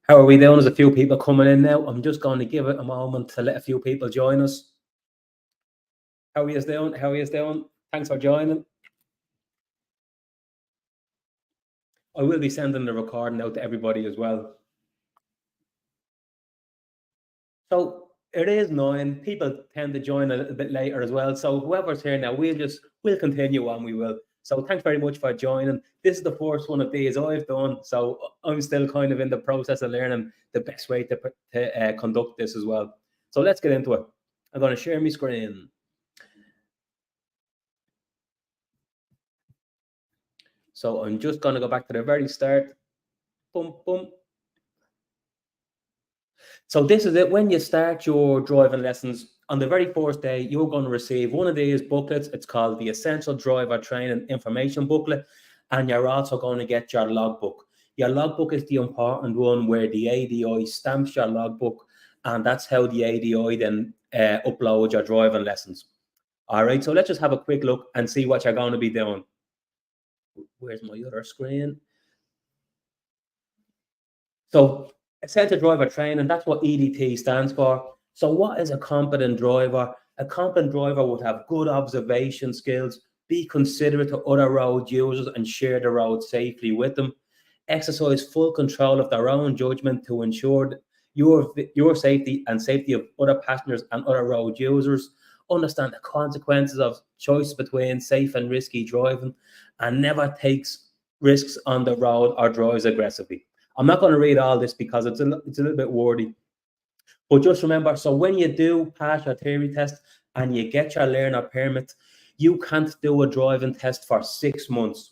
How are we doing? There's a few people coming in now. I'm just going to give it a moment to let a few people join us. How are you doing? How are you doing? Thanks for joining. I will be sending the recording out to everybody as well. So it is 9. People tend to join a little bit later as well. So whoever's here now, we'll continue on. We will. So thanks very much for joining. This is the first one of these I've done. So I'm still kind of in the process of learning the best way to conduct this as well. So let's get into it. I'm going to share my screen. So I'm just going to go back to the very start. Boom, boom. So this is it. When you start your driving lessons, on the very first day, you're going to receive one of these booklets. It's called the Essential Driver Training Information Booklet. And you're also going to get your logbook. Your logbook is the important one where the ADI stamps your logbook. And that's how the ADI then uploads your driving lessons. All right, so let's just have a quick look and see what you're going to be doing. Where's my other screen? So Essential Driver Training, that's what EDT stands for. So what is a competent driver? A competent driver would have good observation skills, be considerate to other road users and share the road safely with them, exercise full control of their own judgment to ensure your safety and safety of other passengers and other road users, understand the consequences of choice between safe and risky driving, and never takes risks on the road or drives aggressively. I'm not going to read all this because it's a little bit wordy. But just remember, so when you do pass your theory test and you get your learner permit, you can't do a driving test for 6 months.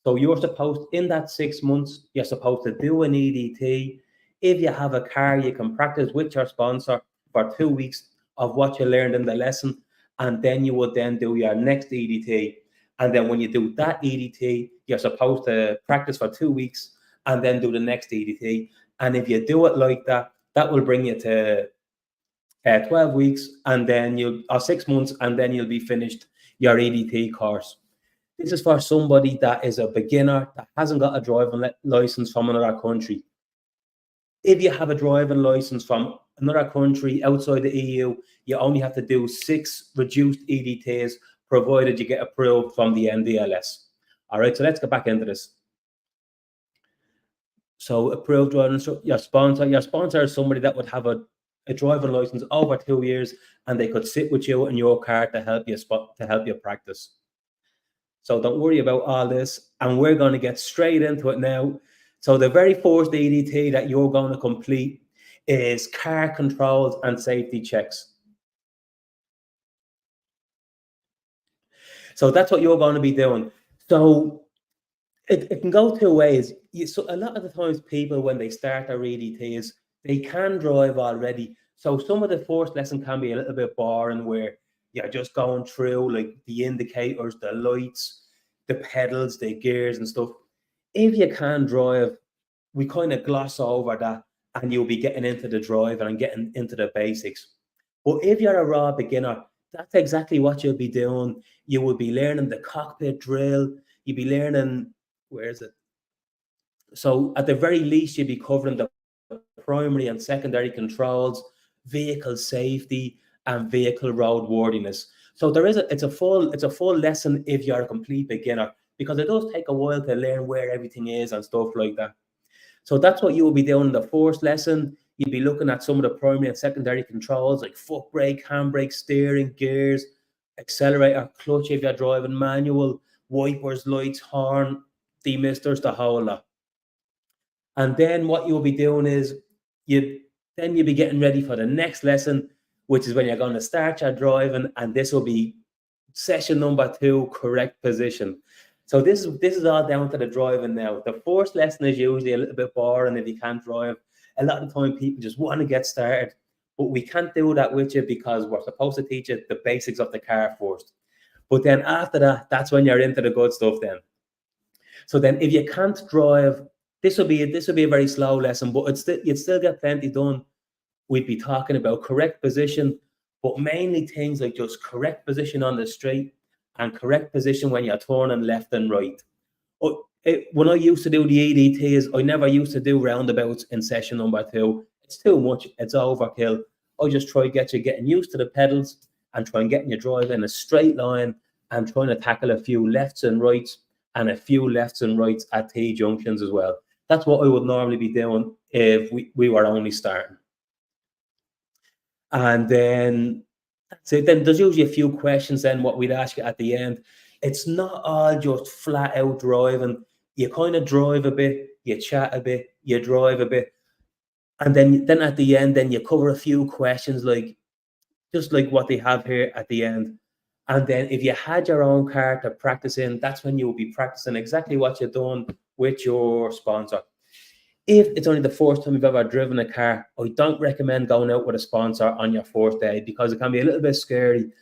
So you're supposed, in that 6 months, you're supposed to do an EDT. If you have a car, you can practice with your sponsor for 2 weeks of what you learned in the lesson. And then you would then do your next EDT. And then when you do that EDT, you're supposed to practice for 2 weeks and then do the next EDT. And if you do it like that, that will bring you to 12 weeks and then or 6 months, and then you'll be finished your EDT course. This is for somebody that is a beginner that hasn't got a driving license from another country. If you have a driving license from another country outside the EU, you only have to do 6 reduced EDTs, provided you get approved from the NDLS. All right, so let's get back into this. So approved driving, your sponsor is somebody that would have a driving license over 2 years, and they could sit with you in your car to help you practice. So don't worry about all this, and we're going to get straight into it now. So the very first EDT that you're going to complete is car controls and safety checks. So that's what you're going to be doing. So it can go 2 ways. So a lot of the times people, when they start their EDTs, they can drive already. So some of the first lesson can be a little bit boring, where you're just going through like the indicators, the lights, the pedals, the gears and stuff. If you can drive, we kind of gloss over that and you'll be getting into the drive and getting into the basics. But if you're a raw beginner, that's exactly what you'll be doing. You will be learning the cockpit drill. You'll be learning, where is it? So at the very least, you'll be covering the primary and secondary controls, vehicle safety, and vehicle roadworthiness. So it's a full lesson if you're a complete beginner, because it does take a while to learn where everything is and stuff like that. So that's what you will be doing in the first lesson. You'll be looking at some of the primary and secondary controls like foot brake, handbrake, steering, gears, accelerator, clutch if you're driving manual, wipers, lights, horn, demisters, the whole lot. And then what you'll be doing is you'll be getting ready for the next lesson, which is when you're going to start your driving, and this will be session number 2, correct position. So this is all down to the driving now. The first lesson is usually a little bit boring if you can't drive. A lot of the time people just want to get started, but we can't do that with you because we're supposed to teach you the basics of the car first. But then after that, that's when you're into the good stuff then. So then if you can't drive, this will be a very slow lesson, but you'd still get plenty done. We'd be talking about correct position, but mainly things like just correct position on the straight and correct position when you're turning left and right. When I used to do the EDTs, I never used to do roundabouts in session number 2. It's too much. It's overkill. I just try to get you getting used to the pedals and try and getting your drive in a straight line and trying to tackle a few lefts and rights and a few lefts and rights at T junctions as well. That's what I would normally be doing if we were only starting. And then that's it. Then there's usually a few questions then what we'd ask you at the end. It's not all just flat out driving. You kind of drive a bit, you chat a bit, you drive a bit. And then at the end, then you cover a few questions like just like what they have here at the end. And then if you had your own car to practice in, that's when you'll be practicing exactly what you've done with your sponsor. If it's only the first time you've ever driven a car, I don't recommend going out with a sponsor on your first day because it can be a little bit scary.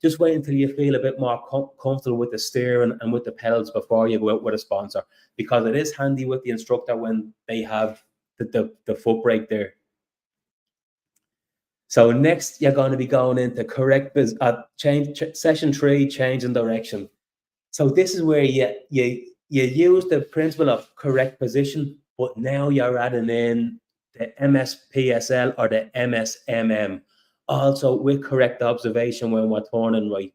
Just wait until you feel a bit more comfortable with the steering and with the pedals before you go out with a sponsor, because it is handy with the instructor when they have the foot brake there. So next, you're going to be going into session 3, change in direction. So this is where you use the principle of correct position, but now you're adding in the MSPSL or the MSMM, also with correct observation when we're turning right.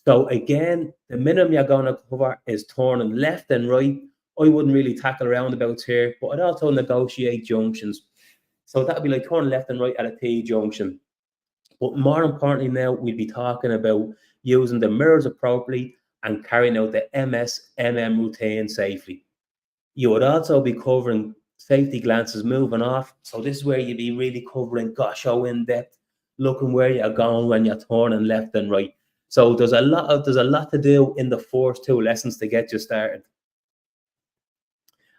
So again, the minimum you're going to cover is turning left and right. I wouldn't really tackle roundabouts here, but I'd also negotiate junctions. So that'd be like turning left and right at a T junction. But more importantly now, we'd be talking about using the mirrors appropriately and carrying out the MSMM routine safely. You would also be covering safety glances moving off. So this is where you'd be really covering, gosh, how in depth, looking where you're going when you're turning left and right. So there's a lot to do in the first 2 lessons to get you started.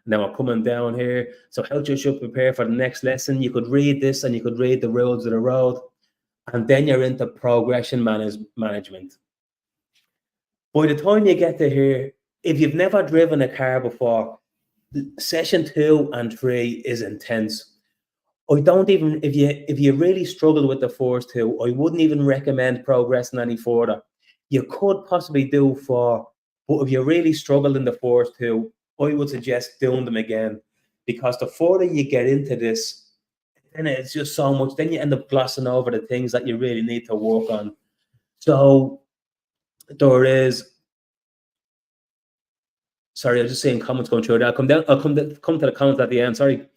Now we're coming down here. So how you should prepare for the next lesson. You could read this and you could read the rules of the road. And then you're into progression management. By the time you get to here, if you've never driven a car before, session 2 and 3 is intense. I don't even, if you really struggle with the first 2, I wouldn't even recommend progressing any further. You could possibly do 4, but if you really struggled in the first 2, I would suggest doing them again, because the further you get into this, then it's just so much. Then you end up glossing over the things that you really need to work on. So there is. Sorry, I was just seeing comments going through there. I'll come to the comments at the end. Sorry.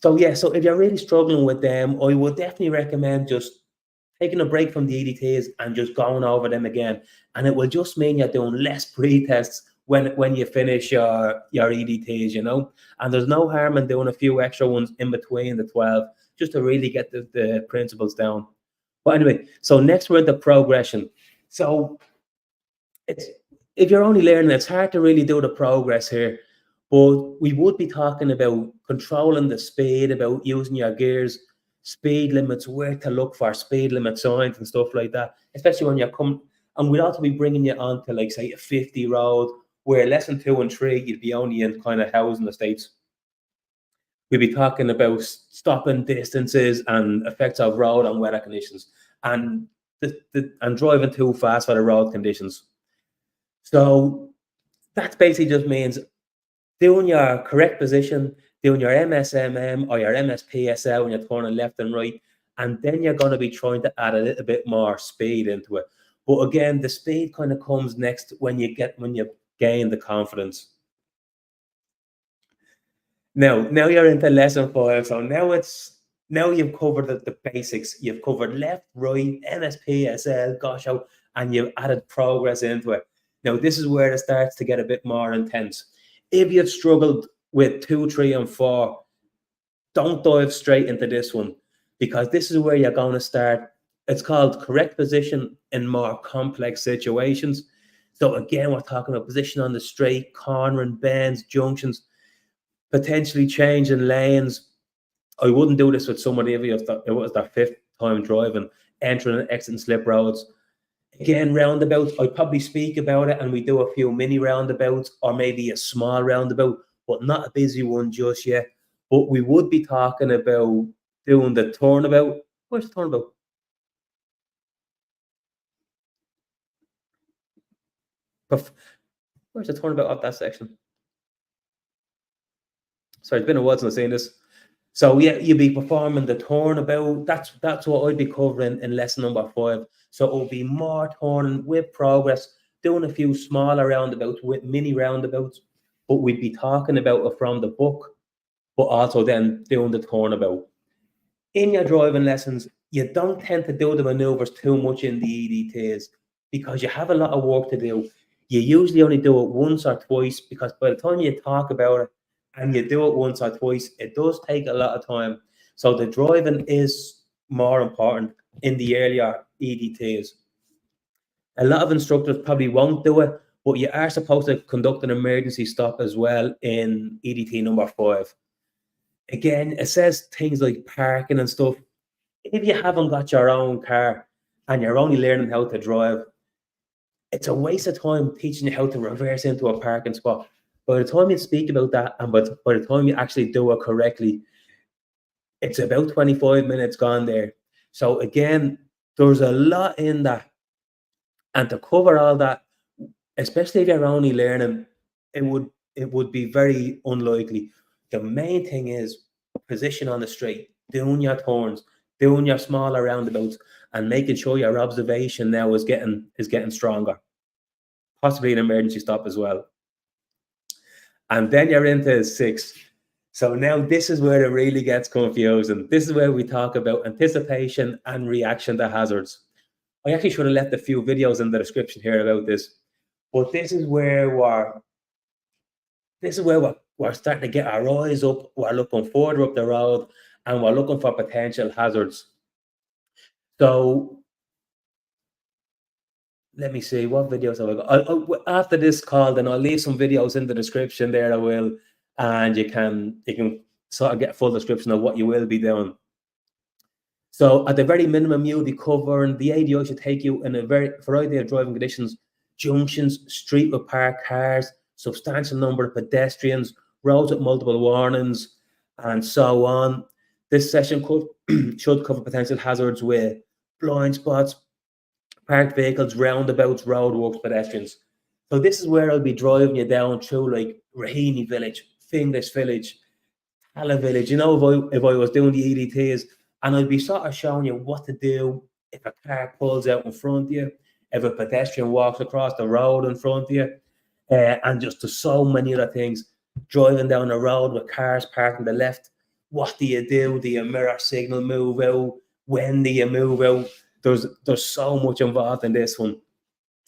So yeah, so if you're really struggling with them, I would definitely recommend just taking a break from the EDTs and just going over them again. And it will just mean you're doing less pre-tests when you finish your EDTs, you know. And there's no harm in doing a few extra ones in between the 12 just to really get the principles down. But anyway, so next we're at the progression. So it's, if you're only learning, it's hard to really do the progress here. But we would be talking about controlling the speed, about using your gears, speed limits, where to look for speed limit signs and stuff like that, especially when you're coming. And we'd also be bringing you on to, like, say, a 50 road, where lesson 2 and 3, you'd be only in kind of housing estates. We'd be talking about stopping distances and effects of road and weather conditions, and and driving too fast for the road conditions. So that basically just means doing your correct position, doing your MSMM or your MSPSL when you're turning left and right, and then you're going to be trying to add a little bit more speed into it. But again, the speed kind of comes next when you gain the confidence. Now you're into lesson 5. So now you've covered the basics. You've covered left, right, MSPSL, gosh, and you've added progress into it. Now this is where it starts to get a bit more intense. If you've struggled with 2, 3, and 4, don't dive straight into this one, because this is where you're going to start. It's called correct position in more complex situations. So again, we're talking about position on the straight, cornering, bends, junctions, potentially changing lanes. I wouldn't do this with somebody if it was their 5th time driving, entering and exiting slip roads. Again, roundabouts, I'd probably speak about it, and we do a few mini roundabouts or maybe a small roundabout, but not a busy one just yet. But we would be talking about doing the turnabout. Where's the turnabout? Where's the turnabout of that section? Sorry, it's been a while since I've seen this. So yeah, you'll be performing the turnabout. That's what I'd be covering in lesson number 5. So it'll be more turning with progress, doing a few smaller roundabouts with mini roundabouts, but we'd be talking about it from the book, but also then doing the turnabout. In your driving lessons, you don't tend to do the maneuvers too much in the EDTs because you have a lot of work to do. You usually only do it once or twice because by the time you talk about it and you do it once or twice, it does take a lot of time. So the driving is more important in the earlier EDTs. A lot of instructors probably won't do it, but you are supposed to conduct an emergency stop as well in EDT number 5. Again, it says things like parking and stuff. If you haven't got your own car and you're only learning how to drive, it's a waste of time teaching you how to reverse into a parking spot. By the time you speak about that and by the time you actually do it correctly, it's about 25 minutes gone there. So again, there's a lot in that. And to cover all that, especially if you're only learning, it would be very unlikely. The main thing is position on the straight, doing your turns, doing your smaller roundabouts, and making sure your observation now is getting stronger. Possibly an emergency stop as well. And then you're into 6. So now this is where it really gets confusing. This is where we talk about anticipation and reaction to hazards. I actually should have left a few videos in the description here about this, but this is where we're starting to get our eyes up. We're looking further up the road, and we're looking for potential hazards. So let me see what videos have I got. After this call, then I'll leave some videos in the description there. I will, and you can sort of get a full description of what you will be doing. So at the very minimum, you'll be covering the ADI should take you in a variety of driving conditions: junctions, street with parked cars, substantial number of pedestrians, roads with multiple warnings, and so on. This session should cover potential hazards with blind spots, parked vehicles, roundabouts, roadworks, pedestrians. So this is where I'll be driving you down through like Raheny Village, Finglas Village, Hala Village. If I was doing the EDTs, and I'd be sort of showing you what to do if a car pulls out in front of you, if a pedestrian walks across the road in front of you, and just to so many other things. Driving down the road with cars parked on the left, what do you do? Do you mirror signal move out? When do you move out? There's so much involved in this one.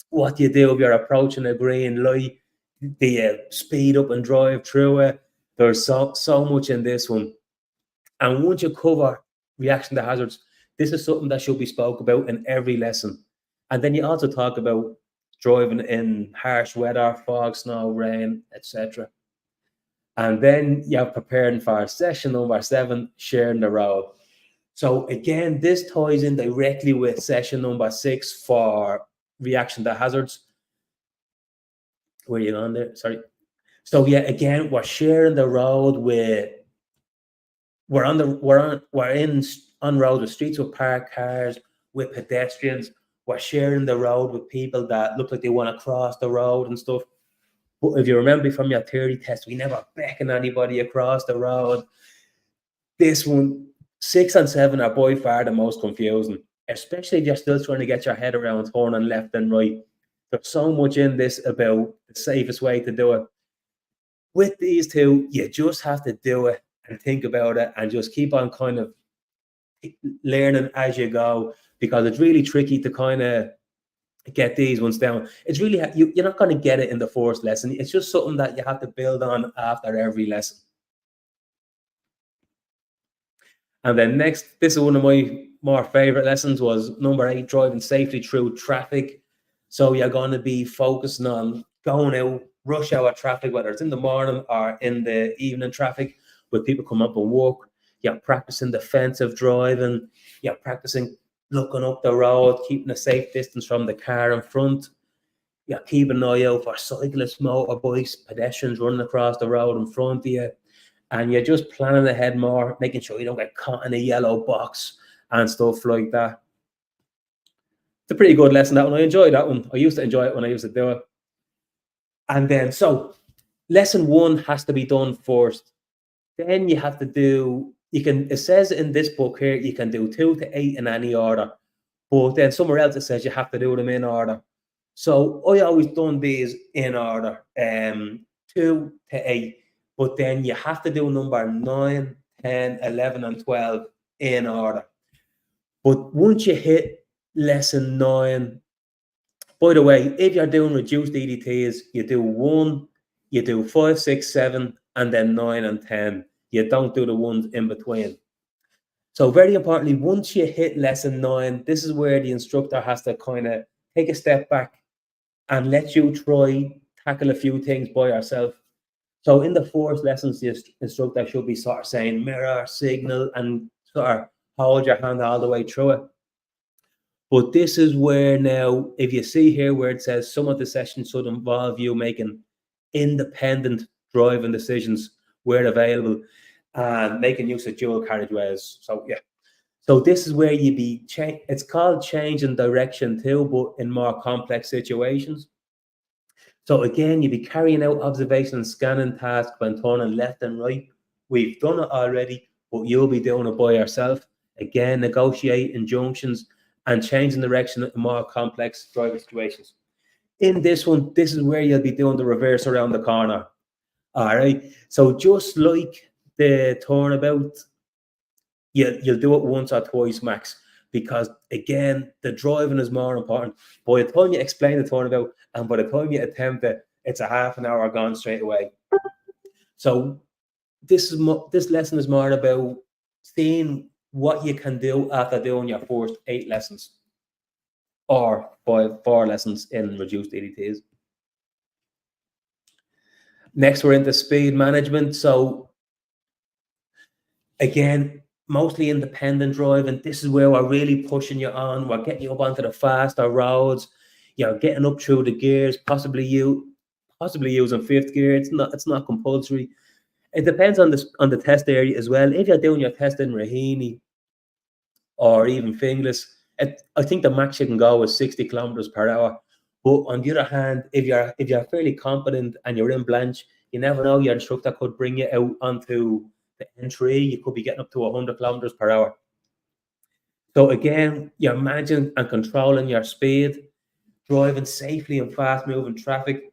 What do you do if you're approaching a green light? Do you speed up and drive through it? There's so much in this one. And once you cover reaction to hazards, this is something that should be spoke about in every lesson. And then you also talk about driving in harsh weather, fog, snow, rain, etc. And then you're preparing for session number 7, sharing the road. So again, this ties in directly with session number 6 for reaction to hazards. Where are you on there? Sorry. So yeah, again, we're sharing the road with we're on road with streets with parked cars, with pedestrians. We're sharing the road with people that look like they want to cross the road and stuff. But if you remember from your theory test, we never beckon anybody across the road. This one, 6 and 7 are by far the most confusing, especially if you're still trying to get your head around turning left and right. There's so much in this about the safest way to do it. With these two, you just have to do it and think about it and just keep on kind of learning as you go, because it's really tricky to kind of get these ones down. It's really, you're not going to get it in the first lesson. It's just something that you have to build on after every lesson. And then next, this is one of my more favorite lessons, was number 8, driving safely through traffic. So you're going to be focusing on going out, rush hour traffic, whether it's in the morning or in the evening traffic, with people come up and walk. You're practicing defensive driving. You're practicing looking up the road, keeping a safe distance from the car in front. You're keeping an eye out for cyclists, motorbikes, pedestrians running across the road in front of you. And you're just planning ahead more, making sure you don't get caught in a yellow box and stuff like that. It's a pretty good lesson, that one. I enjoyed that one. I used to enjoy it when I used to do it. And then, so lesson 1 has to be done first. Then you have to do, it says in this book here, you can do 2 to 8 in any order, but then somewhere else it says you have to do them in order. So I always done these in order, 2 to 8, but then you have to do number 9, 10, 11, and 12 in order. But once you hit lesson 9, by the way, if you're doing reduced EDTs, you do 1, you do 5, 6, 7, and then 9 and 10. You don't do the ones in between. So very importantly, once you hit lesson 9, this is where the instructor has to kind of take a step back and let you try tackle a few things by yourself. So in the first lessons, the instructor should be sort of saying mirror, signal, and sort of hold your hand all the way through it. But this is where now, if you see here where it says some of the sessions should involve you making independent driving decisions where available and making use of dual carriageways. So yeah. So this is where you be, it's called changing direction too, but in more complex situations. So again, you'll be carrying out observation and scanning tasks when turning left and right. We've done it already, but you'll be doing it by yourself. Again, negotiate injunctions and changing direction in more complex driving situations. In this one, this is where you'll be doing the reverse around the corner. All right. So just like the turnabout, you'll do it once or twice max, because again, the driving is more important. By the time you explain the turnabout and by the time you attempt it, it's a half an hour gone straight away. So this lesson is more about seeing what you can do after doing your first 8 lessons or 4 lessons in reduced EDTs. Next, we're into speed management. So again, mostly independent driving. This is where we're really pushing you on. We're getting you up onto the faster roads. You're getting up through the gears, possibly using 5th gear. It's not compulsory. It depends on the test area as well. If you're doing your test in Raheny or even Finglas, I think the max you can go is 60 kilometers per hour. But on the other hand, if you're fairly competent and you're in Blanche, you never know, your instructor could bring you out onto the N3. You could be getting up to 100 kilometers per hour. So again, you're managing and controlling your speed, driving safely in fast-moving traffic,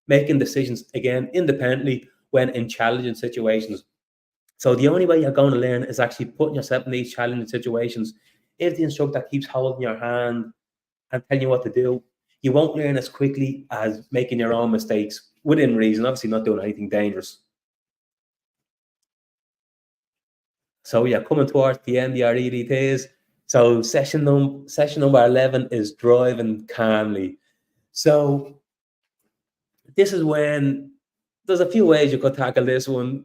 making decisions, again, independently when in challenging situations. So the only way you're going to learn is actually putting yourself in these challenging situations. If the instructor keeps holding your hand and telling you what to do, you won't learn as quickly as making your own mistakes within reason, obviously not doing anything dangerous. So yeah, coming towards the end of your EDTs. So session number 11 is driving calmly. So this is when there's a few ways you could tackle this one.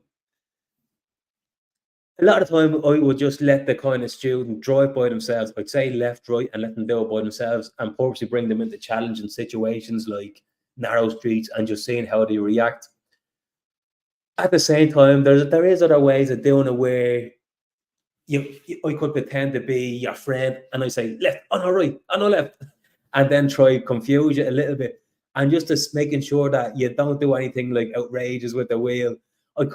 A lot of the time, I would just let the kind of student drive by themselves. I'd say left, right, and let them do it by themselves, and purposely bring them into challenging situations like narrow streets and just seeing how they react. At the same time, there is other ways of doing it where I could pretend to be your friend and I say left, oh no, right, oh no, left, and then try confuse you a little bit, and just making sure that you don't do anything like outrageous with the wheel. I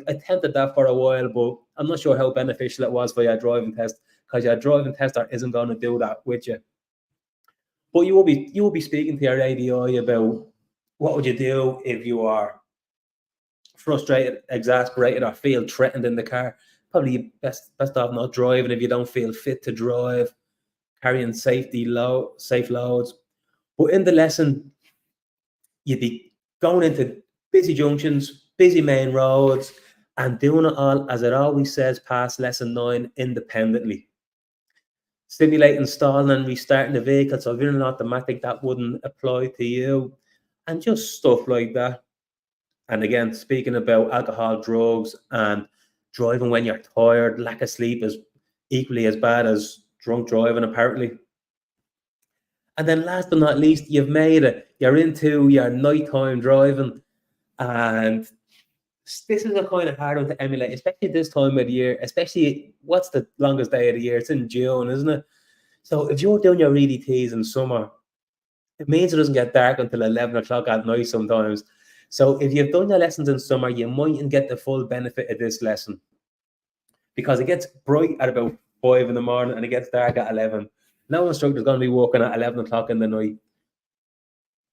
attempted that for a while, but I'm not sure how beneficial it was for your driving test, because your driving tester isn't going to do that with you. But you will be speaking to your ADI about what would you do if you are frustrated, exasperated, or feel threatened in the car. Probably best off not driving if you don't feel fit to drive, carrying safe loads. But in the lesson, you'd be going into busy junctions, busy main roads, and doing it all, as it always says, past lesson 9 independently. Simulating stalling and restarting the vehicle. So if you're in an automatic, that wouldn't apply to you, and just stuff like that. And again, speaking about alcohol, drugs, and driving when you're tired, lack of sleep is equally as bad as drunk driving, apparently. And then last but not least, you've made it. You're into your nighttime driving, and this is a kind of hard one to emulate, especially this time of the year. Especially, what's the longest day of the year? It's in June, isn't it? So if you're doing your EDTs in summer, it means it doesn't get dark until 11 o'clock at night sometimes. So if you've done your lessons in summer, you mightn't get the full benefit of this lesson because it gets bright at about 5 in the morning and it gets dark at 11. No instructor is going to be working at 11 o'clock in the night.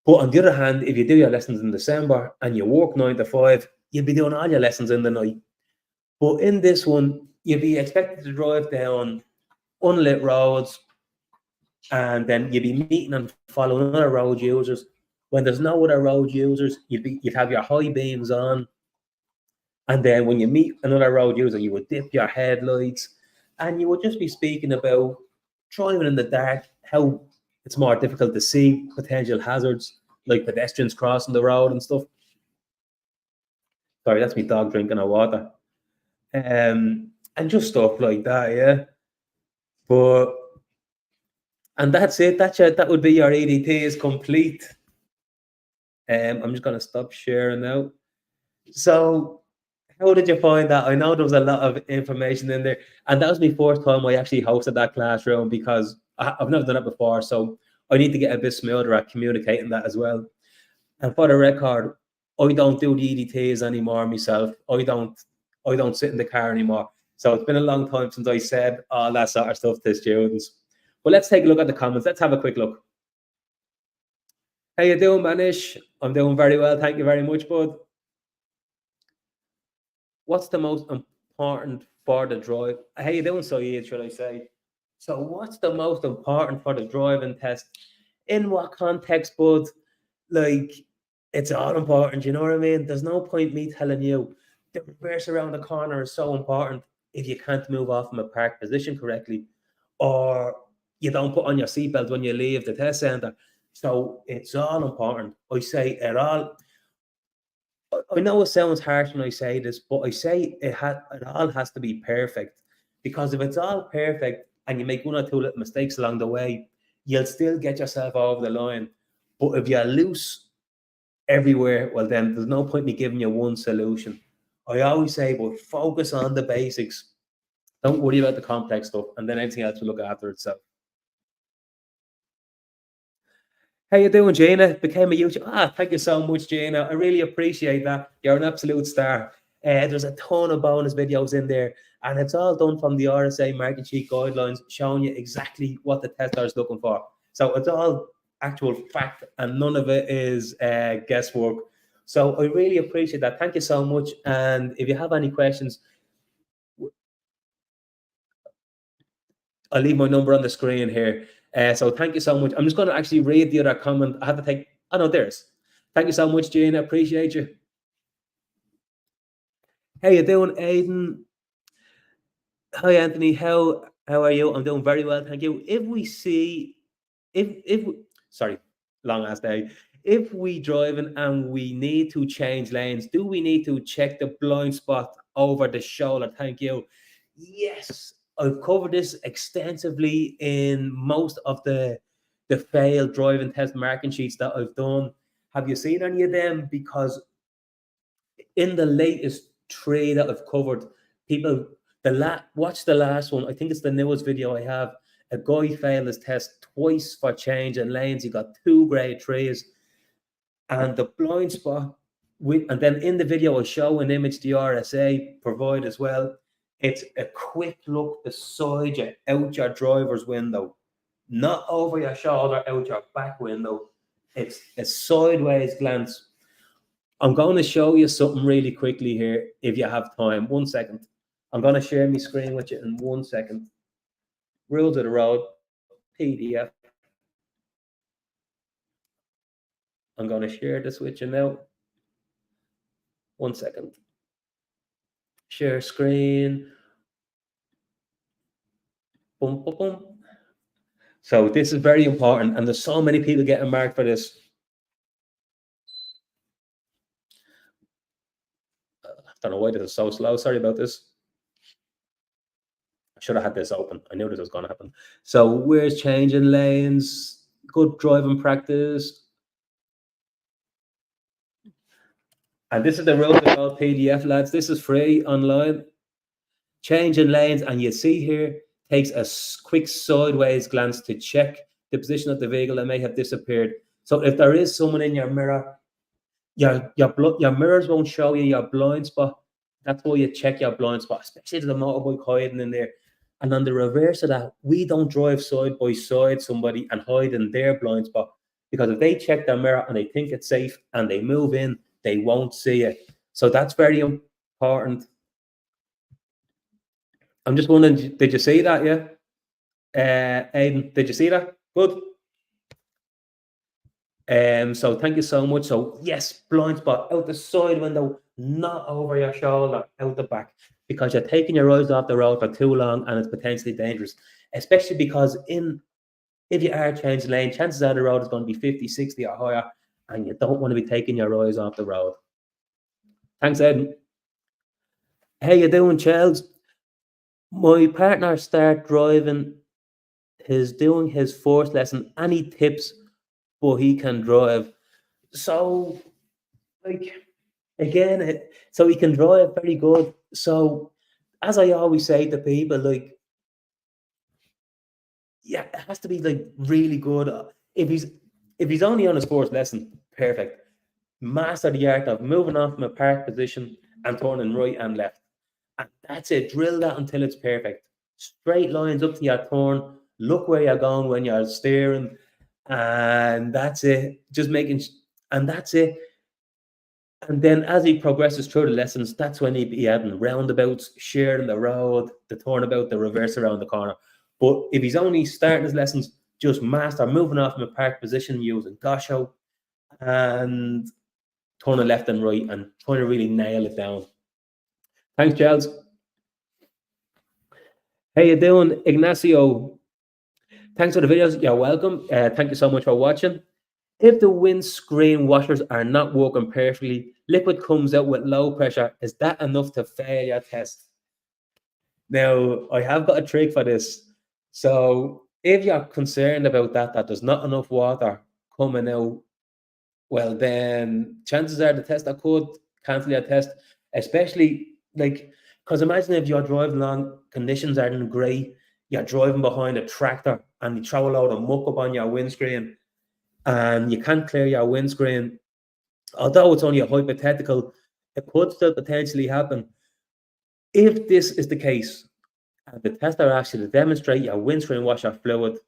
But on the other hand, if you do your lessons in December and you work 9 to 5, you'll be doing all your lessons in the night. But in this one, you'll be expected to drive down unlit roads, and then you'll be meeting and following other road users. When there's no other road users, you'd have your high beams on, and then when you meet another road user, you would dip your headlights, and you would just be speaking about driving in the dark, how it's more difficult to see potential hazards like pedestrians crossing the road and stuff. Sorry, that's my dog drinking our water. And just stuff like that, yeah. But and that's it. That would be your EDT is complete. I'm just gonna stop sharing now. So how did you find that? I know there was a lot of information in there, and that was my first time I actually hosted that classroom because I've never done it before, so I need to get a bit smoother at communicating that as well. And for the record, I don't do the EDTs anymore myself. I don't sit in the car anymore. So it's been a long time since I said all that sort of stuff to students. But let's take a look at the comments. Let's have a quick look. How you doing, Manish? I'm doing very well. Thank you very much, bud. What's the most important for the drive? How you doing, Saeed, should I say? So what's the most important for the driving test? In what context, bud? Like, it's all important, you know what I mean? There's no point me telling you the reverse around the corner is so important if you can't move off from a park position correctly, or you don't put on your seatbelt when you leave the test center. So it's all important. I say it all. I know it sounds harsh when I say this, but I say it all has to be perfect. Because if it's all perfect and you make one or two little mistakes along the way, you'll still get yourself over the line. But if you're loose everywhere, well, then there's no point me giving you one solution. I always say, but focus on the basics. Don't worry about the complex stuff, and then everything else will look after itself. How you doing, Gina? Became a YouTube. Thank you so much, Gina. I really appreciate that. You're an absolute star. There's a ton of bonus videos in there, and it's all done from the RSA market sheet guidelines, showing you exactly what the tester is looking for. So it's all actual fact, and none of it is guesswork. So I really appreciate that. Thank you so much. And if you have any questions, I'll leave my number on the screen here. So thank you so much. I'm just going to actually read the other comment. I have to take. Oh no, there's. Thank you so much, Gina. Appreciate you. How you doing, Aiden? Hi, Anthony. How are you? I'm doing very well, thank you. If we see, if sorry, long ass day. If we driving and we need to change lanes, do we need to check the blind spot over the shoulder? Thank you. Yes, I've covered this extensively in most of the failed driving test marking sheets that I've done. Have you seen any of them? Because in the latest three that I've covered, people watch the last one. I think it's the newest video I have. A guy failed his test twice for changing lanes. He got 2 grade 3s, and the blind spot. And then in the video, I show an image the RSA provide as well. It's a quick look beside you, out your driver's window, not over your shoulder, out your back window. It's a sideways glance. I'm going to show you something really quickly here, if you have time. 1 second. I'm going to share my screen with you in 1 second. Rules of the road, PDF. I'm going to share this with you now. 1 second. Share screen. Boom, boom, boom. So this is very important, and there's so many people getting marked for this. I don't know why this is so slow. Sorry about this. I should have had this open. I knew this was going to happen. So where's changing lanes? Good driving practice. And this is the Road to Road PDF, lads. This is free online. Changing lanes, and you see here, takes a quick sideways glance to check the position of the vehicle that may have disappeared. So if there is someone in your mirror, your mirrors won't show you your blind spot. That's why you check your blind spot, especially to the motorbike hiding in there. And on the reverse of that, we don't drive side by side somebody and hide in their blind spot, because if they check their mirror and they think it's safe and they move in, they won't see it. So that's very important. I'm just wondering, did you see that? Yeah, Aiden, did you see that? Good. So thank you so much. So yes, blind spot out the side window, not over your shoulder, out the back, because you're taking your eyes off the road for too long and it's potentially dangerous. Especially because if you are changing lane, chances are the road is going to be 50, 60 or higher, and you don't want to be taking your eyes off the road. Thanks, Ed. How you doing, Charles? My partner start driving. He's doing his first lesson. Any tips? But he can drive. So, like, again, so he can drive very good. So, as I always say to people, like, yeah, it has to be like really good. If he's only on his first lesson, perfect. Master the art of moving off from a park position and turning right and left. And that's it. Drill that until it's perfect. Straight lines up to your turn. Look where you're going when you're steering. And that's it. Just making, and that's it. And then as he progresses through the lessons, that's when he'd be adding roundabouts, sharing the road, the turnabout, the reverse around the corner. But if he's only starting his lessons, just master moving off from a park position using Gosho and turning left and right and trying to really nail it down. Thanks, Giles. How you doing, Ignacio? Thanks for the videos. You're welcome. Thank you so much for watching. If the windscreen washers are not working perfectly, liquid comes out with low pressure. Is that enough to fail your test? Now, I have got a trick for this. So, if you're concerned about that there's not enough water coming out, well, then chances are the tester could cancel your test, especially like, because imagine if you're driving along, conditions aren't great, you're driving behind a tractor and you throw a load of muck up on your windscreen and you can't clear your windscreen. Although it's only a hypothetical, it could still potentially happen. If this is the case, and the tester asks you to demonstrate your windscreen washer fluid,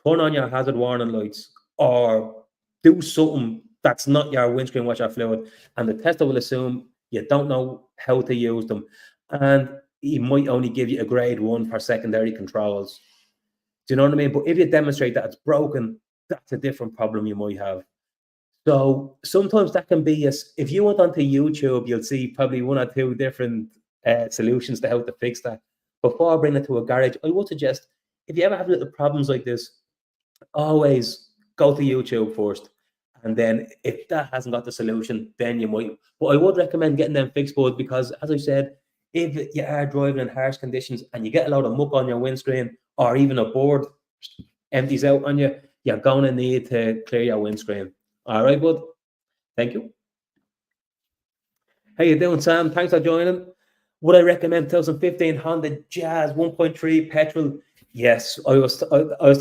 turn on your hazard warning lights, or do something that's not your windscreen washer fluid, and the tester will assume you don't know how to use them, and he might only give you a grade 1 for secondary controls. Do you know what I mean? But if you demonstrate that it's broken, that's a different problem you might have. So sometimes that can be if you went onto YouTube, you'll see probably 1 or 2 different solutions to how to fix that. Before bringing it to a garage, I would suggest, if you ever have little problems like this, always go to YouTube first. And then if that hasn't got the solution, then you might. But I would recommend getting them fixed, both, because as I said, if you are driving in harsh conditions and you get a load of muck on your windscreen, or even a board empties out on you, you're going to need to clear your windscreen. All right, bud. Thank you. How you doing, Sam? Thanks for joining. Would I recommend 2015 Honda Jazz 1.3 petrol? Yes, I was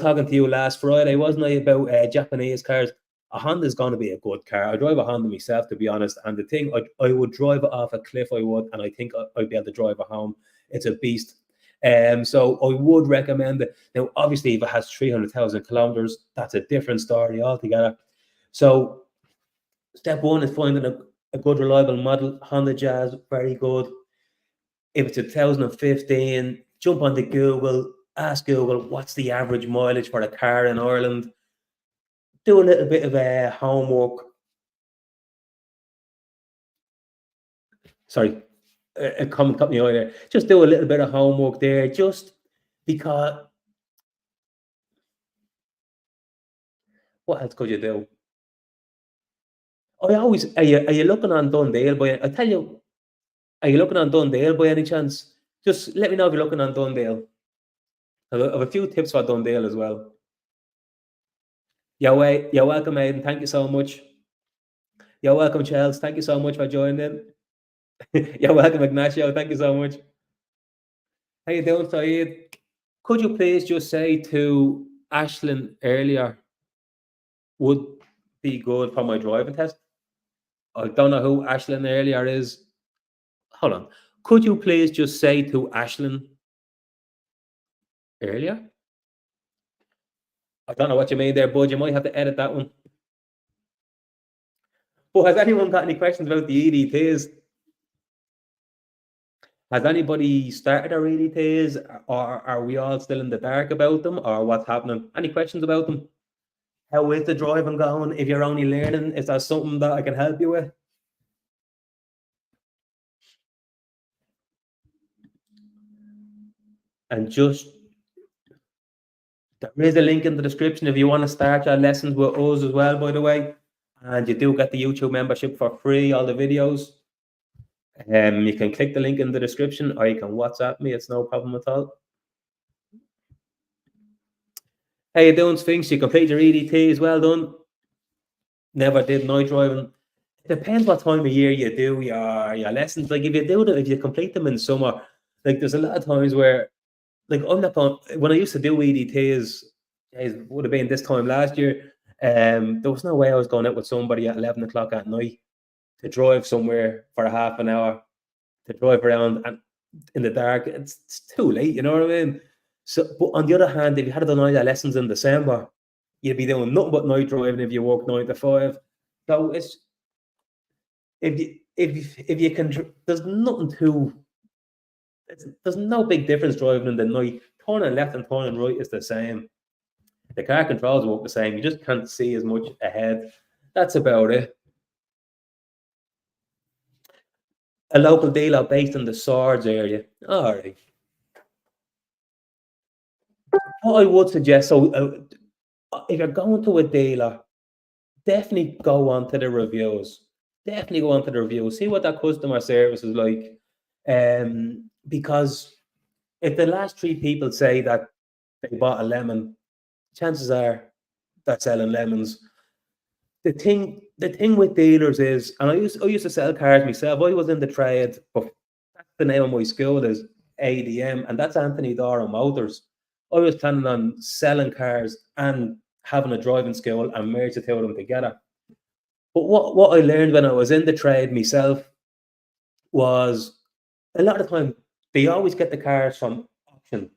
talking to you last Friday, wasn't I, about Japanese cars? A Honda is going to be a good car. I drive a Honda myself, to be honest, and the thing, I would drive it off a cliff, I would, and I think I'd be able to drive it home. It's a beast. So I would recommend it. Now, obviously, if it has 300,000 kilometers, that's a different story altogether. So step 1 is finding a good, reliable model. Honda Jazz, very good. If it's 2015, jump onto Google, ask Google what's the average mileage for a car in Ireland. Do a little bit of homework. Sorry, a comment cut me eye there. Just do a little bit of homework there, just because. What else could you do? I always are you looking on Dundale by? I tell you, are you looking on Dundale by any chance? Just let me know if you're looking on Dundale. I have a few tips for Dundale as well. You're welcome, Aidan. Thank you so much. You're welcome, Charles. Thank you so much for joining. You're welcome, Ignacio. Thank you so much. How you doing, Saeed? Could you please just say to Ashlyn earlier, would be good for my driving test? I don't know who Ashlyn earlier is. Hold on. Could you please just say to Ashlyn earlier? I don't know what you mean there, bud. You might have to edit that one. But has anyone got any questions about the EDTs? Has anybody started their EDTs, or are we all still in the dark about them, or what's happening? Any questions about them? How is the driving going? If you're only learning, is that something that I can help you with? And just there is a link in the description if you want to start your lessons with us as well, by the way. And you do get the YouTube membership for free, all the videos. You can click the link in the description, or you can WhatsApp me. It's no problem at all. How you doing, Sphinx? You complete your EDTs. Well done. Never did night driving. It depends what time of year you do your lessons. Like if you complete them in summer, like there's a lot of times where, like I'm not going, when I used to do EDTs, it would have been this time last year. There was no way I was going out with somebody at 11 o'clock at night to drive somewhere for a half an hour, to drive around and in the dark. It's too late, you know what I mean? So, but on the other hand, if you had done all your lessons in December, you'd be doing nothing but night driving if you work 9 to 5. So it's if you can, there's nothing too. There's no big difference driving in the night. Turning left and turning right is the same. The car controls work the same. You just can't see as much ahead. That's about it. A local dealer based in the Swords area. All right. What I would suggest, so if you're going to a dealer, definitely go on to the reviews. Definitely go on to the reviews. See what that customer service is like. Because if the last 3 people say that they bought a lemon, chances are they're selling lemons. The thing with dealers is, and I used to sell cars myself. I was in the trade, but that's the name of my school is ADM, and that's Anthony Dora Motors. I was planning on selling cars and having a driving school and merge the two of them together. But what I learned when I was in the trade myself was a lot of the time they always get the cars from auction.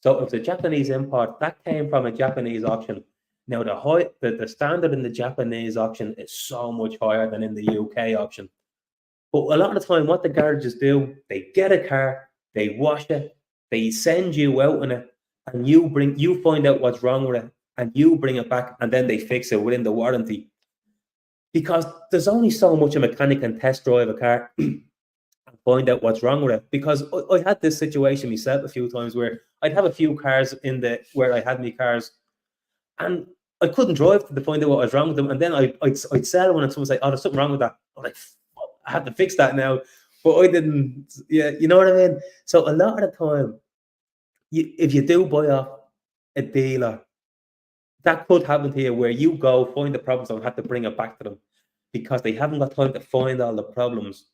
So if it's a Japanese import, that came from a Japanese auction. Now the standard in the Japanese auction is so much higher than in the UK auction. But a lot of the time, what the garages do, they get a car, they wash it, they send you out in it, and you find out what's wrong with it, and you bring it back, and then they fix it within the warranty. Because there's only so much a mechanic can test drive a car and find out what's wrong with it. Because I had this situation myself a few times where I'd have a few cars where I had my cars, and I couldn't drive to find out what was wrong with them. And then I'd sell one, and someone say, "Oh, there's something wrong with that." I'm like, I have to fix that now. But I didn't. Yeah, you know what I mean. So a lot of the time, if you do buy off a dealer, that could happen to you where you go find the problems and have to bring it back to them because they haven't got time to find all the problems.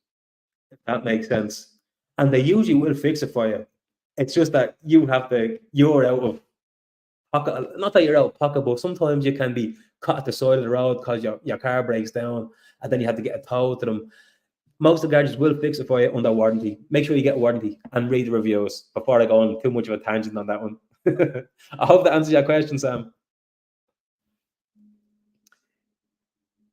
If that makes sense. And they usually will fix it for you. It's just that you're out of pocket. Not that you're out of pocket, but sometimes you can be caught at the side of the road because your car breaks down and then you have to get a tow to them. Most of the garages will fix it for you under warranty. Make sure you get warranty and read the reviews before I go on too much of a tangent on that one. I hope that answers your question, Sam.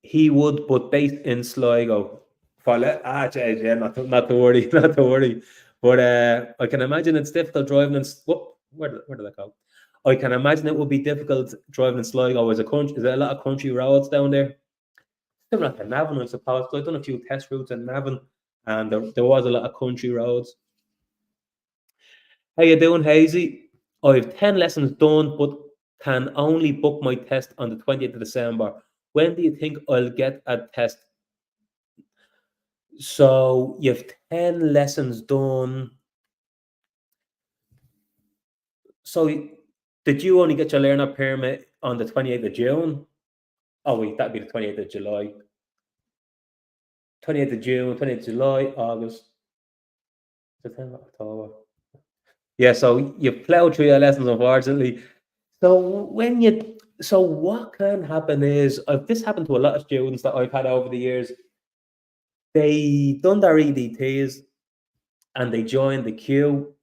He would, but based in Sligo. Yeah, not to worry, not to worry. But I can imagine it's difficult driving in. Where did that go? I can imagine it would be difficult driving in Sligo as a country. Is there a lot of country roads down there? Similar to Navan, I suppose. I've done a few test routes in Navan, and there was a lot of country roads. How you doing, Hazy? I have 10 lessons done, but can only book my test on the 20th of December. When do you think I'll get a test? So you have 10 lessons done. So did you only get your learner permit on the 28th of June? Oh wait, that'd be the 28th of July. 28th of June, 28th of July, August, September, October. Yeah, so you plowed through your lessons, unfortunately. So what can happen is, this happened to a lot of students that I've had over the years. They done their EDTs and they joined the queue.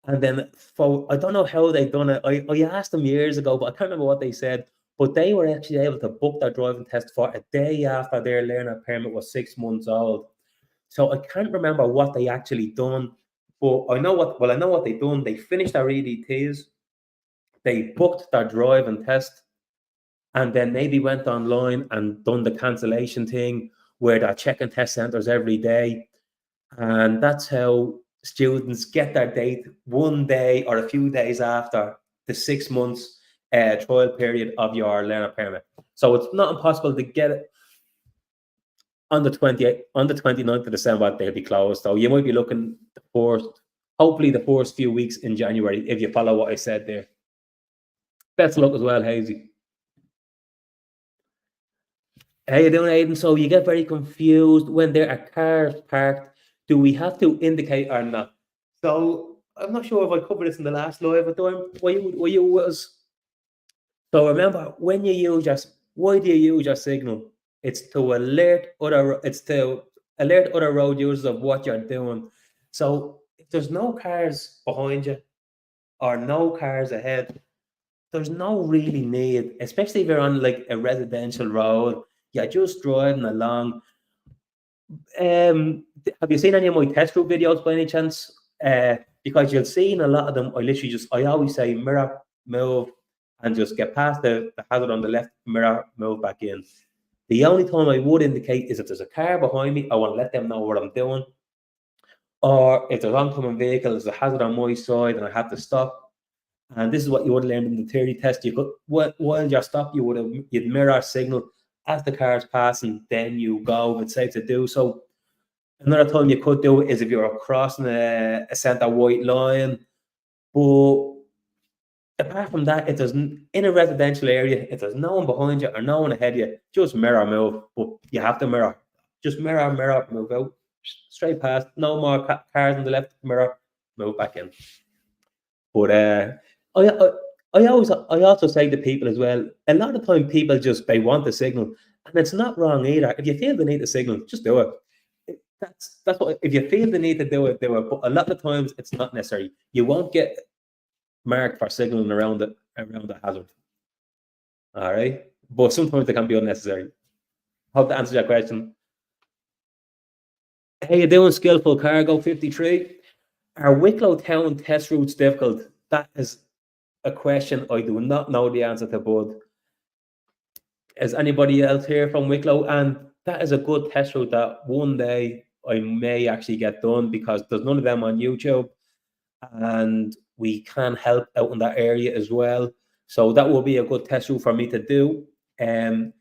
And then for I don't know how they done it. I asked them years ago, but I can't remember what they said. But they were actually able to book their driving test for a day after their learner permit was 6 months old. So I can't remember what they actually done, but I know what they done. They finished their EDTs, they booked their driving test, and then maybe went online and done the cancellation thing where they're checking test centers every day. And that's how students get their date one day or a few days after the 6 months trial period of your learner permit. So it's not impossible to get it on the 28th, on the 29th of December. They'll be closed. So you might be looking the first, hopefully the first few weeks in January, if you follow what I said there. Best of luck as well, Hazy. How you doing, Aidan? So you get very confused when there are cars parked. Do we have to indicate or not? So I'm not sure if I covered this in the last live, but were you was so remember when you use your why do you use your signal? It's to alert other road users of what you're doing. So if there's no cars behind you or no cars ahead, there's no really need, especially if you're on like a residential road, you're just driving along. Have you seen any of my test route videos by any chance? Because you'll see in a lot of them, I always say mirror, move, and just get past the hazard on the left, mirror, move back in. The only time I would indicate is if there's a car behind me, I want to let them know what I'm doing. Or if there's oncoming vehicle, there's a hazard on my side and I have to stop. And this is what you would have learned in the theory test. You could, while you're stopped, you'd mirror signal as the car's passing, then you go. It's safe to do so. Another time you could do it is if you're crossing a centre white line. But apart from that, it doesn't in a residential area, if there's no one behind you or no one ahead of you, just mirror move. But you have to mirror. Just mirror, move out. Straight past. No more cars on the left, mirror, move back in. But I, I also say to people as well, a lot of time people they want the signal. And it's not wrong either. If you feel the need to signal, just do it. That's what if you feel the need to do it, do it. But a lot of times it's not necessary. You won't get marked for signaling around the hazard. All right. But sometimes they can be unnecessary. Hope that answers your question. How you doing, Skillful Cargo 53? Are Wicklow town test routes difficult? That is a question I do not know the answer to, bud. Is anybody else here from Wicklow? And that is a good test route that one day I may actually get done because there's none of them on YouTube and we can help out in that area as well. So that will be a good test route for me to do. Do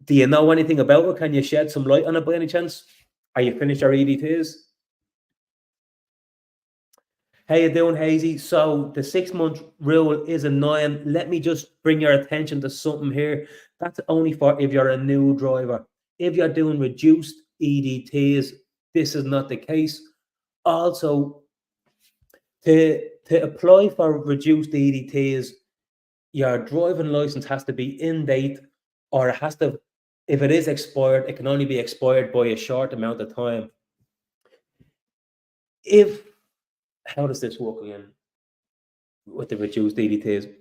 you know anything about it? Can you shed some light on it by any chance? Are you finished your EDTs? How you doing, Hazy? So the 6 month rule is annoying. Let me just bring your attention to something here. That's only for if you're a new driver. If you're doing reduced EDTs, this is not the case. Also, to apply for reduced EDTs, your driving license has to be in date, or it has to, if it is expired, it can only be expired by a short amount of time. How does this work again with the reduced EDTs?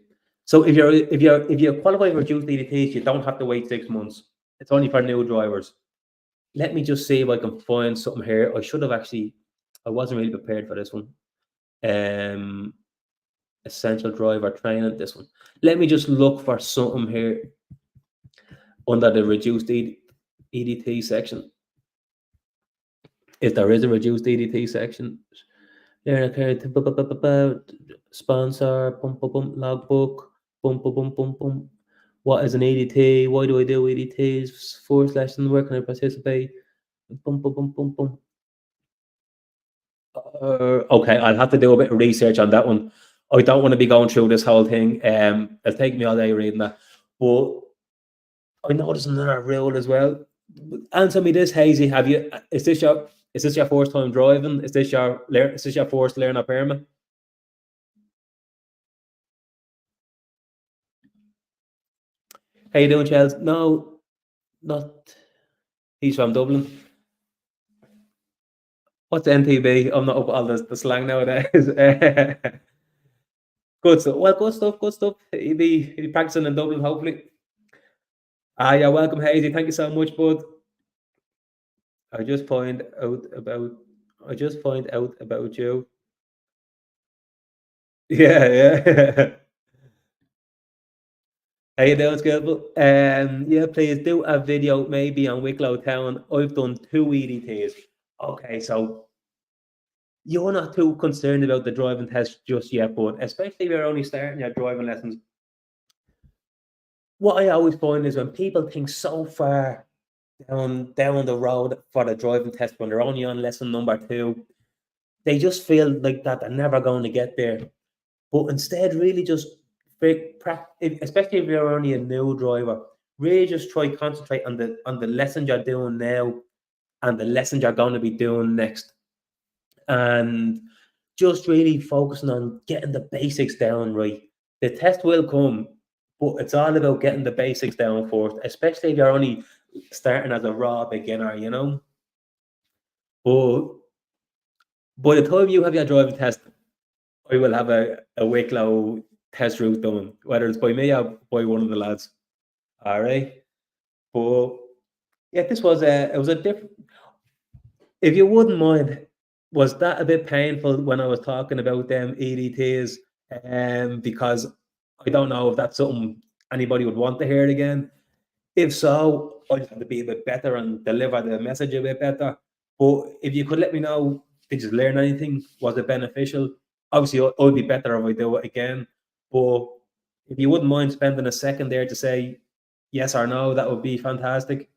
So if you qualify for reduced EDTs, you don't have to wait 6 months. It's only for new drivers. Let me just see if I can find something here. I wasn't really prepared for this one. Essential driver training, this one. Let me just look for something here under the reduced EDT section. If there is a reduced EDT section, sponsor, logbook, what is an EDT? Why do I do EDTs? / where can I participate? Okay, I'll have to do a bit of research on that one. I don't want to be going through this whole thing. It'll take me all day reading that. But I know there's another rule as well. Answer me this, Hazy. Is this your first time driving? Is this your first learner permit? How you doing, Charles? No, not. He's from Dublin. What's NTB? I'm not up with all the slang nowadays. Good stuff. Well, good stuff. Good stuff. You'll be practicing in Dublin, hopefully. Ah, you're welcome, Hazy. Thank you so much, bud. I just find out about. I just find out about you. Yeah, yeah. How you doing, Skillful? Yeah, please do a video maybe on Wicklow Town. I've done two EDTs. Okay, so you're not too concerned about the driving test just yet, but especially if you're only starting your driving lessons. What I always find is when people think so far down the road for the driving test when they're only on lesson number two, they just feel like that they're never going to get there. But instead, really just especially if you're only a new driver, really just try concentrate on the lessons you're doing now and the lessons you're going to be doing next, and just really focusing on getting the basics down right. The test will come, but it's all about getting the basics down first, especially if you're only starting as a raw beginner, you know. But by the time you have your driving test, I will have a Wicklow test route done, whether it's by me or by one of the lads. All right. But yeah, this was a different. If you wouldn't mind, was that a bit painful when I was talking about them EDTs? Because I don't know if that's something anybody would want to hear again. If so, I just have to be a bit better and deliver the message a bit better. But if you could let me know, did you learn anything? Was it beneficial? Obviously, it'd be better if I do it again. But if you wouldn't mind spending a second there to say yes or no, that would be fantastic.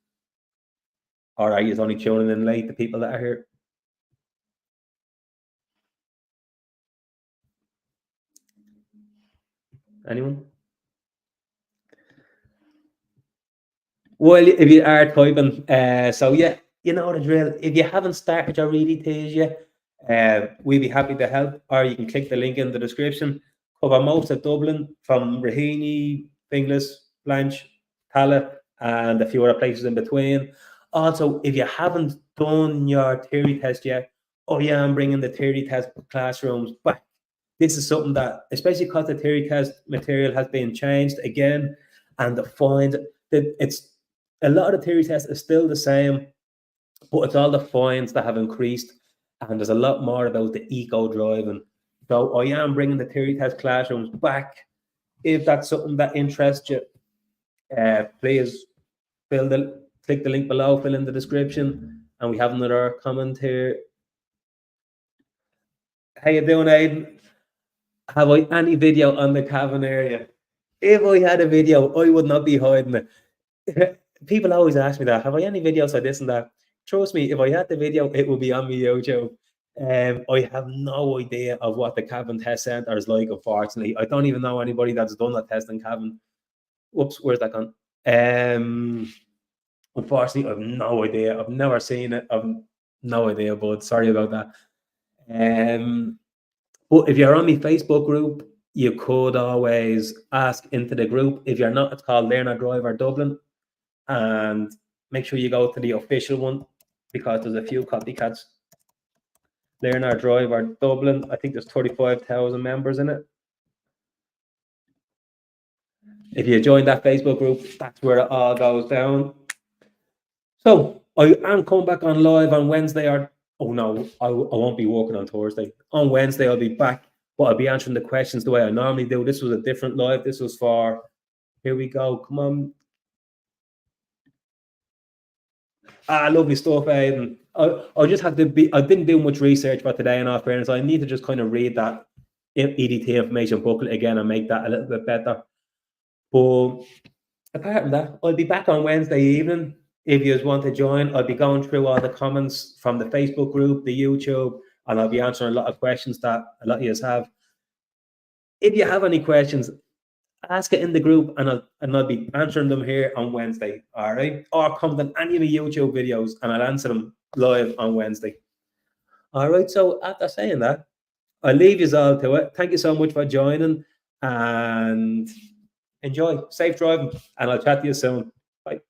Or are you only tuning in late, the people that are here? Anyone? Well, if you are typing, so yeah, you know the drill. If you haven't started your EDTs yet, we'd be happy to help, or you can click the link in the description. Cover most of Dublin from Raheny, Finglas, Blanche, Tallaght, and a few other places in between. Also, if you haven't done your theory test yet, oh yeah, I'm bringing the theory test classrooms back. This is something that, especially because the theory test material has been changed again, and the find that it's a lot of the theory test is still the same, but it's all the fines that have increased, and there's a lot more about the eco driving. So I am bringing the theory test classrooms back. If that's something that interests you, please click the link below, fill in the description, and we have another comment here. How you doing, Aidan? Have I any video on the cabin area? If I had a video, I would not be hiding it. People always ask me that. Have I any videos of this and that? Trust me, if I had the video, it would be on my YouTube. I have no idea of what the cabin test center is like, unfortunately. I don't even know anybody that's done a test in cabin. Whoops, where's that gone? Unfortunately, I've no idea. I've never seen it. I've no idea, but sorry about that. But if you're on my Facebook group, you could always ask into the group. If you're not, it's called Learner Driver Dublin. And make sure you go to the official one because there's a few copycats. Learner Driver Dublin. I think there's 35,000 members in it. If you join that Facebook group, that's where it all goes down. So I am coming back on live on Wednesday, or oh no, I won't be working on Thursday. On Wednesday, I'll be back, but I'll be answering the questions the way I normally do. This was a different live. This was for, here we go. Come on. Lovely stuff, Aidan. I just have to be, I didn't do much research for today in all fairness. I need to just kind of read that EDT information booklet again and make that a little bit better. But apart from that, I'll be back on Wednesday evening. If you want to join, I'll be going through all the comments from the Facebook group, the YouTube, and I'll be answering a lot of questions that a lot of you have. If you have any questions, ask it in the group, and I'll be answering them here on Wednesday. All right, or comment on any of the YouTube videos, and I'll answer them live on Wednesday. All right. So after saying that, I'll leave you all to it. Thank you so much for joining, and enjoy. Safe driving, and I'll chat to you soon. Bye.